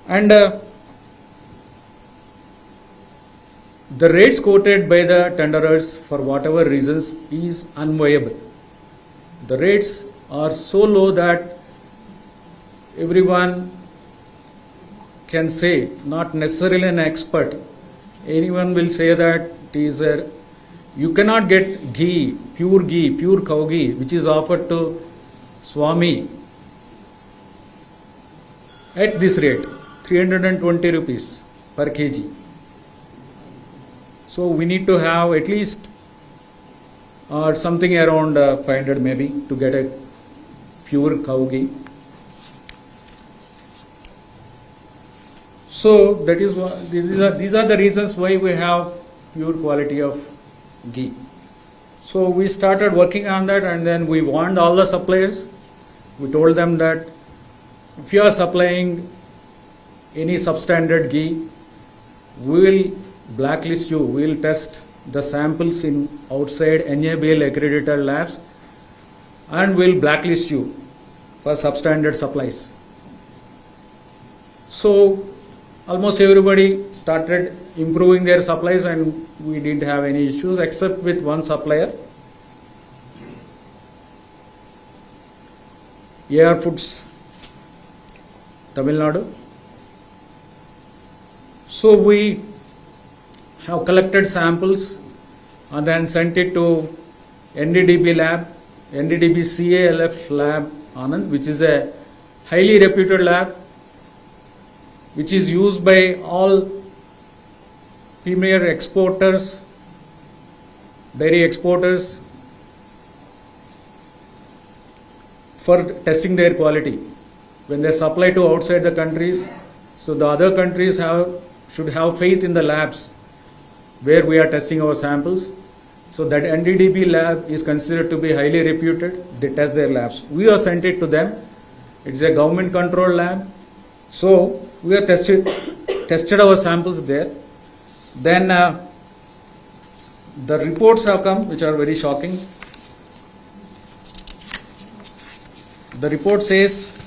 And the rates quoted by the tenderers for whatever reasons is unviable. The rates are so low that everyone can say, not necessarily an expert, anyone will say that it is you cannot get ghee, pure cow ghee, which is offered to Swami at this rate, 320 rupees per kg. So we need to have at least something around 500 maybe to get a pure cow ghee. So that is these are the reasons why we have pure quality of ghee. So we started working on that, and then we warned all the suppliers. We told them that if you are supplying any substandard ghee, we will blacklist you. We will test the samples in outside NABL accredited labs and we will blacklist you for substandard supplies. So almost everybody started improving their supplies, and we didn't have any issues except with one supplier, AR Foods, Tamil Nadu. So we have collected samples and then sent it to NDDB lab, NDDB CALF lab Anand, which is a highly reputed lab, which is used by all premier exporters, dairy exporters, for testing their quality. When they supply to outside the countries, so the other countries should have faith in the labs where we are testing our samples. So that NDDB lab is considered to be highly reputed. They test their labs. We have sent it to them. It's a government controlled lab. So we have tested our samples there. Then the reports have come, which are very shocking. The report says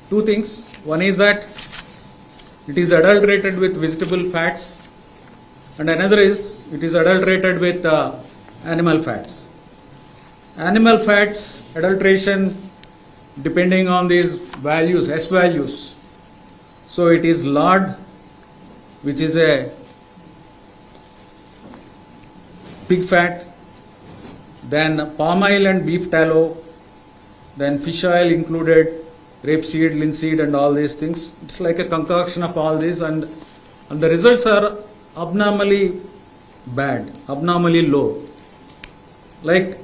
two things. One is that it is adulterated with vegetable fats, and another is it is adulterated with animal fats. Animal fats adulteration, depending on these values, S values. So it is lard, which is a pig fat, then palm oil and beef tallow, then fish oil included, rapeseed, linseed and all these things. It's like a concoction of all these, and the results are abnormally bad, abnormally low. Like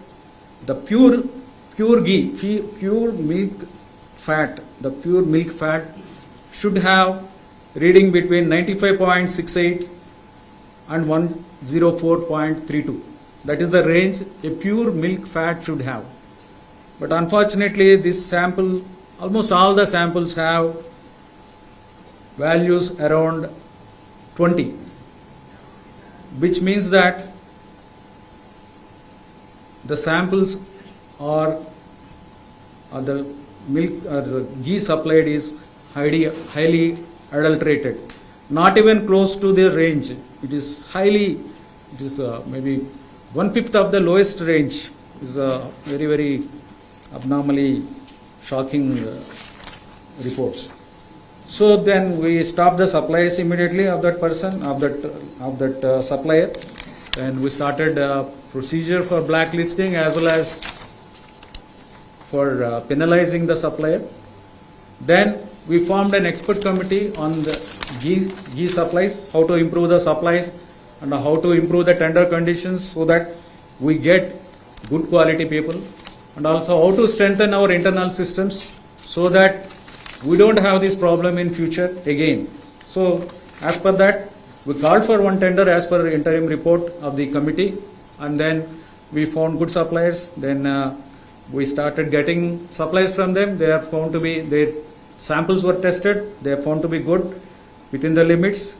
the pure ghee, pure milk fat, the pure milk fat should have reading between 95.68 and 104.32. That is the range a pure milk fat should have. But unfortunately, this sample, almost all the samples have values around 20, which means that the samples or the milk or the ghee supplied is highly adulterated, not even close to the range. It is maybe 1/5 of the lowest range. Is very, very abnormally shocking reports. So then we stopped the supplies immediately of that person, of that supplier, and we started a procedure for blacklisting as well as for penalizing the supplier. Then we formed an expert committee on the ghee supplies, how to improve the supplies and how to improve the tender conditions so that we get good quality people, and also how to strengthen our internal systems so that we don't have this problem in future again. So as per that, we called for one tender as per the interim report of the committee, and then we found good suppliers. Then we started getting supplies from them. They are found to be, their samples were tested, they are found to be good within the limits,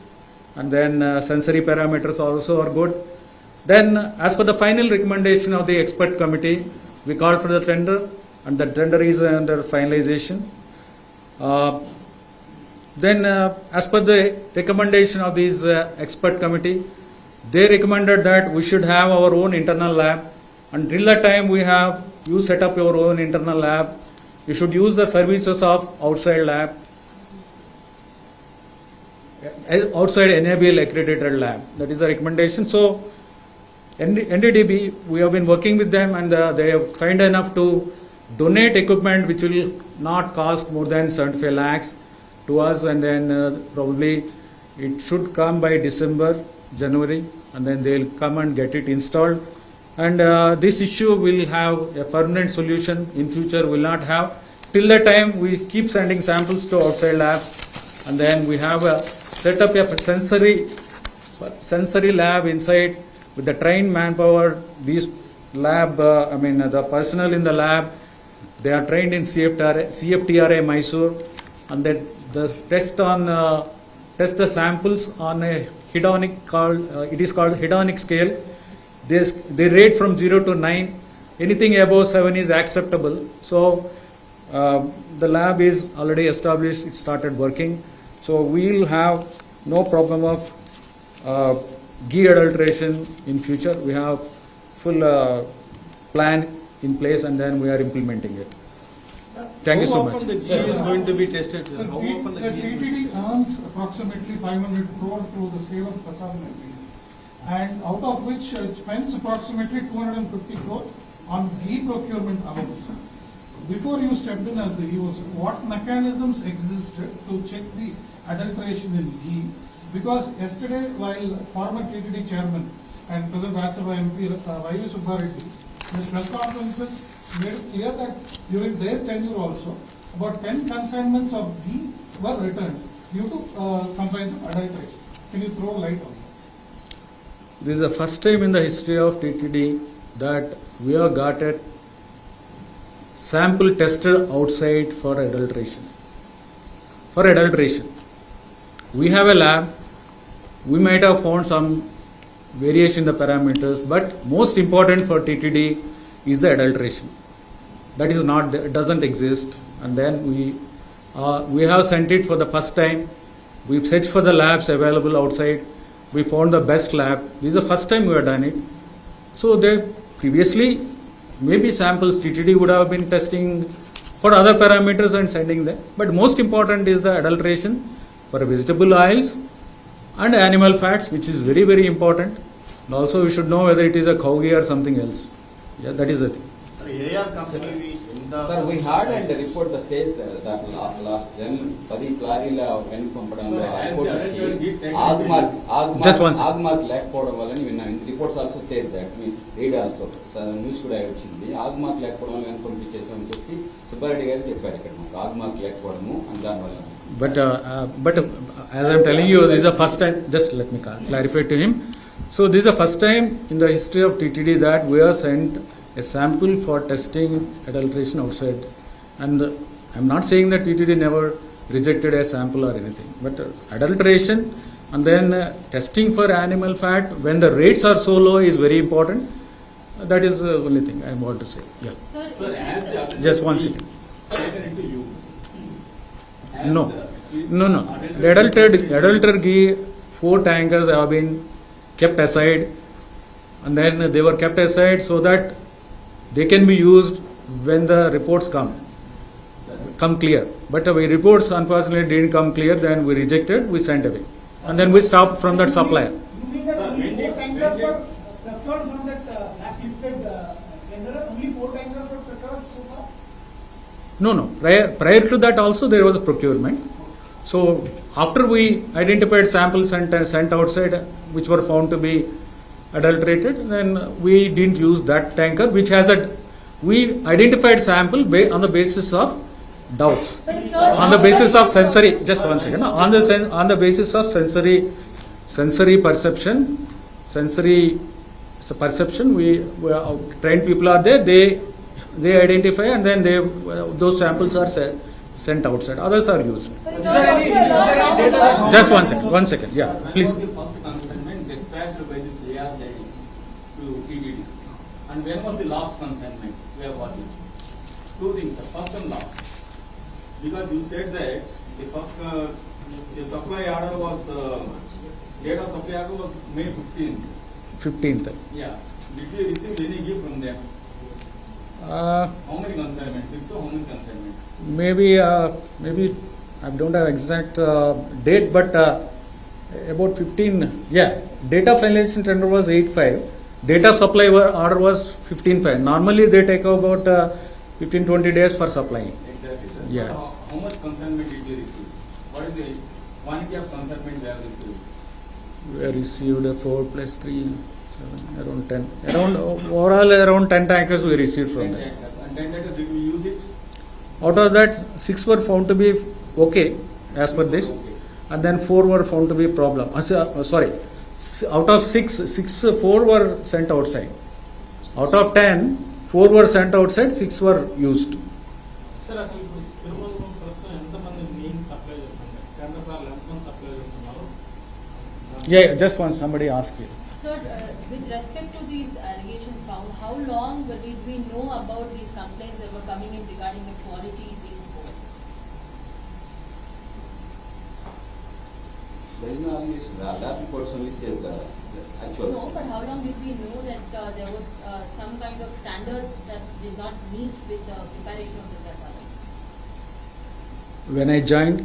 and then sensory parameters also are good. Then as per the final recommendation of the expert committee, we called for the tender, and the tender is under finalization. Then as per the recommendation of this expert committee, they recommended that we should have our own internal lab. Until that time you set up your own internal lab. You should use the services of outside lab, outside NABL accredited lab. That is the recommendation. So NTDB, we have been working with them, and they are kind enough to donate equipment which will not cost more than 75 lakhs to us, and then probably it should come by December, January, and then they'll come and get it installed. And this issue will have a permanent solution. In future will not have. Till the time we keep sending samples to outside labs, and then we have set up a sensory lab inside with the trained manpower. These lab, the personnel in the lab, they are trained in CFTRA Mysore, and then the test the samples on a hedonic it is called hedonic scale. They rate from 0 to 9. Anything above 7 is acceptable. So the lab is already established. It started working. So we will have no problem of ghee adulteration in future. We have full plan in place, and then we are implementing it. Thank you so much. How often the ghee is going to be tested? Sir, How often the ghee is TTD earns approximately 500 crore through the sale of Prasad ghee, and out of which it spends approximately 250 crore on ghee procurement alone. Before you stepped in as the EO, what mechanisms existed to check the adulteration in ghee? Because yesterday, while former TTD chairman and present Rajya Sabha MP Y.V. Subbareddy, in his press conferences made it clear that during their tenure also, about 10 consignments of ghee were returned due to complaints of adulteration. Can you throw light on that? This is the first time in the history of TTD that we have got a sample tested outside for adulteration. We have a lab. We might have found some variation in the parameters, but most important for TTD is the adulteration. That is not, doesn't exist. And then we have sent it for the first time. We've searched for the labs available outside. We found the best lab. This is the first time we have done it. So they previously, maybe samples TTD would have been testing for other parameters and sending them. But most important is the adulteration for vegetable oils and animal fats, which is very, very important. And also we should know whether it is a cow ghee or something else. Yeah, that is the thing. AR company Sir, we had and the report that says that last then 10 లారీల వెనక్కి పంపడం reports వచ్చి Just one second. Agmark లేకపోవడం వల్ల విన్నాను. Reports also says that me read also news కూడా వచ్చింది. ఆగ్మార్క్ లేకపోవడం వల్ల వెనక్కి పంపించేసామని చెప్పి సుబ్బారెడ్డి గారు చెప్పారు ఇక్కడ మాకు ఆగ్మార్క్ లేకపోవడము అని దానివల్ల. But as I'm telling you, this is the first time. Just let me clarify to him. So this is the first time in the history of TTD that we have sent a sample for testing adulteration outside. And I'm not saying that TTD never rejected a sample or anything, but adulteration and then testing for animal fat when the rates are so low is very important. That is the only thing I want to say. Yeah. Sir, Just one second. taken into use. No. The adulterated ghee, 4 tankers have been kept aside, and then they were kept aside so that they can be used when the reports come clear. But the reports unfortunately didn't come clear. Then we rejected. We sent away, and then we stopped from that supplier. You mean that only 4 tankers were procured from that blacklisted tender? Only 4 tankers were procured so far? No. Prior to that also there was a procurement. So after we identified samples and sent outside, which were found to be adulterated, then we didn't use that tanker, which has we identified sample on the basis of doubts, on the basis of sensory. Just one second. On the basis of sensory perception. We trained people are there. They identify, and then those samples are sent outside. Others are used. Just one second. Yeah, please. The first consignment dispatched by this AR lady to TTD. And when was the last consignment we have got it? 2 things, sir. First and last. Because you said that The first, the supply order was, date of supply order was May 15th. 15th. Yeah. Did you receive any gift from them? How many consignments? 6 or how many consignments? Maybe I don't have exact date, but about 15. Yeah, date of finalization tender was 8/5. Date of supply order was 15/5. Normally they take about 15-20 days for supplying. Exactly, sir. Yeah. How much consignment did you receive? What is the quantity of consignment they have received? We received 4 plus 3, 7, around 10. Around overall around 10 tankers we received from 10 them. tankers. And 10 tankers, did you use it? Out of that, 6 were found to be okay as per this, Okay. and then 4 were found to be problem. Sorry, out of 6, 4 were sent outside. Out of 10, 4 were sent outside, 6 were used. Sir అసలు ఇప్పుడు తిరుమలలో ప్రస్తుతం ఎంతమంది main supply చేస్తున్నారు? కేంద్ర ప్రభుత్వం ఎంతమంది supply చేస్తున్నారు? Yeah, just once somebody asked you. Sir, with respect to these allegations found, how long did we know about these complaints that were coming in regarding the quality being poor? There is no allegation. The lab reports only says the actual. No, but how long did we know that there was some kind of standards that did not meet with the preparation of the prasadam? When I joined,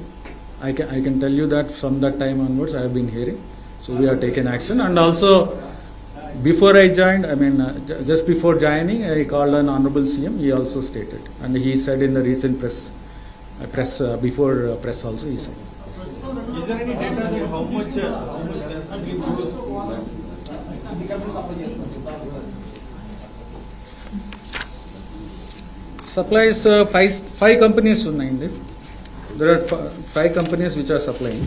I can tell you that from that time onwards I have been hearing. So we have taken action, and also before I joined, just before joining, I called an honorable CM. He also stated, and he said in the recent press before press also he said. Is there any data that how much has been produced? Supplies 5 companies ఉన్నాయండి. There are 5 companies which are supplying.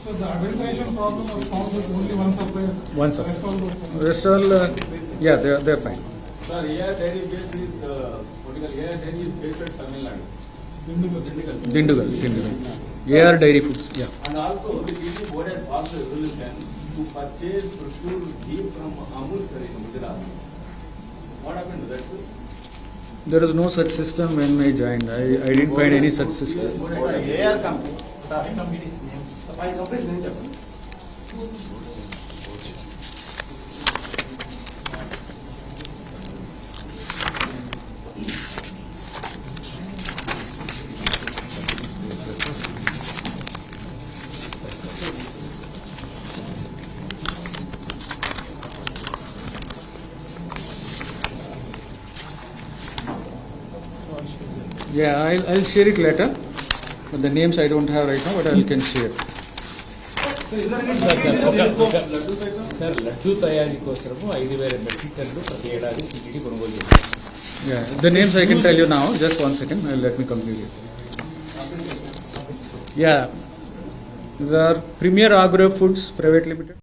So the adulteration problem was found with only one supplier. One supplier. Rest all, yeah, they're fine. Sir, AR Dairy based is, particular AR Dairy is based at Tamil Nadu. Dindigal. Dindugal. AR Dairy Foods. Yeah. And also, the TTD board had passed a resolution to purchase, procure ghee from Amul, sir, in Gujarat. What happened to that, sir? There is no such system when I joined. I didn't find any such system. AR company. Yeah, I'll share it later. But the names I don't have right now, but I can share. Sir laddu తయారీ కోసము 5,000 metric టన్నులు ప్రతి ఏడాది TTD కొనుగోలు చేస్తారు. Yeah, the names I can tell you now. Just one second. Let me complete it. Yeah, these are Premier Agro Foods Private Limited.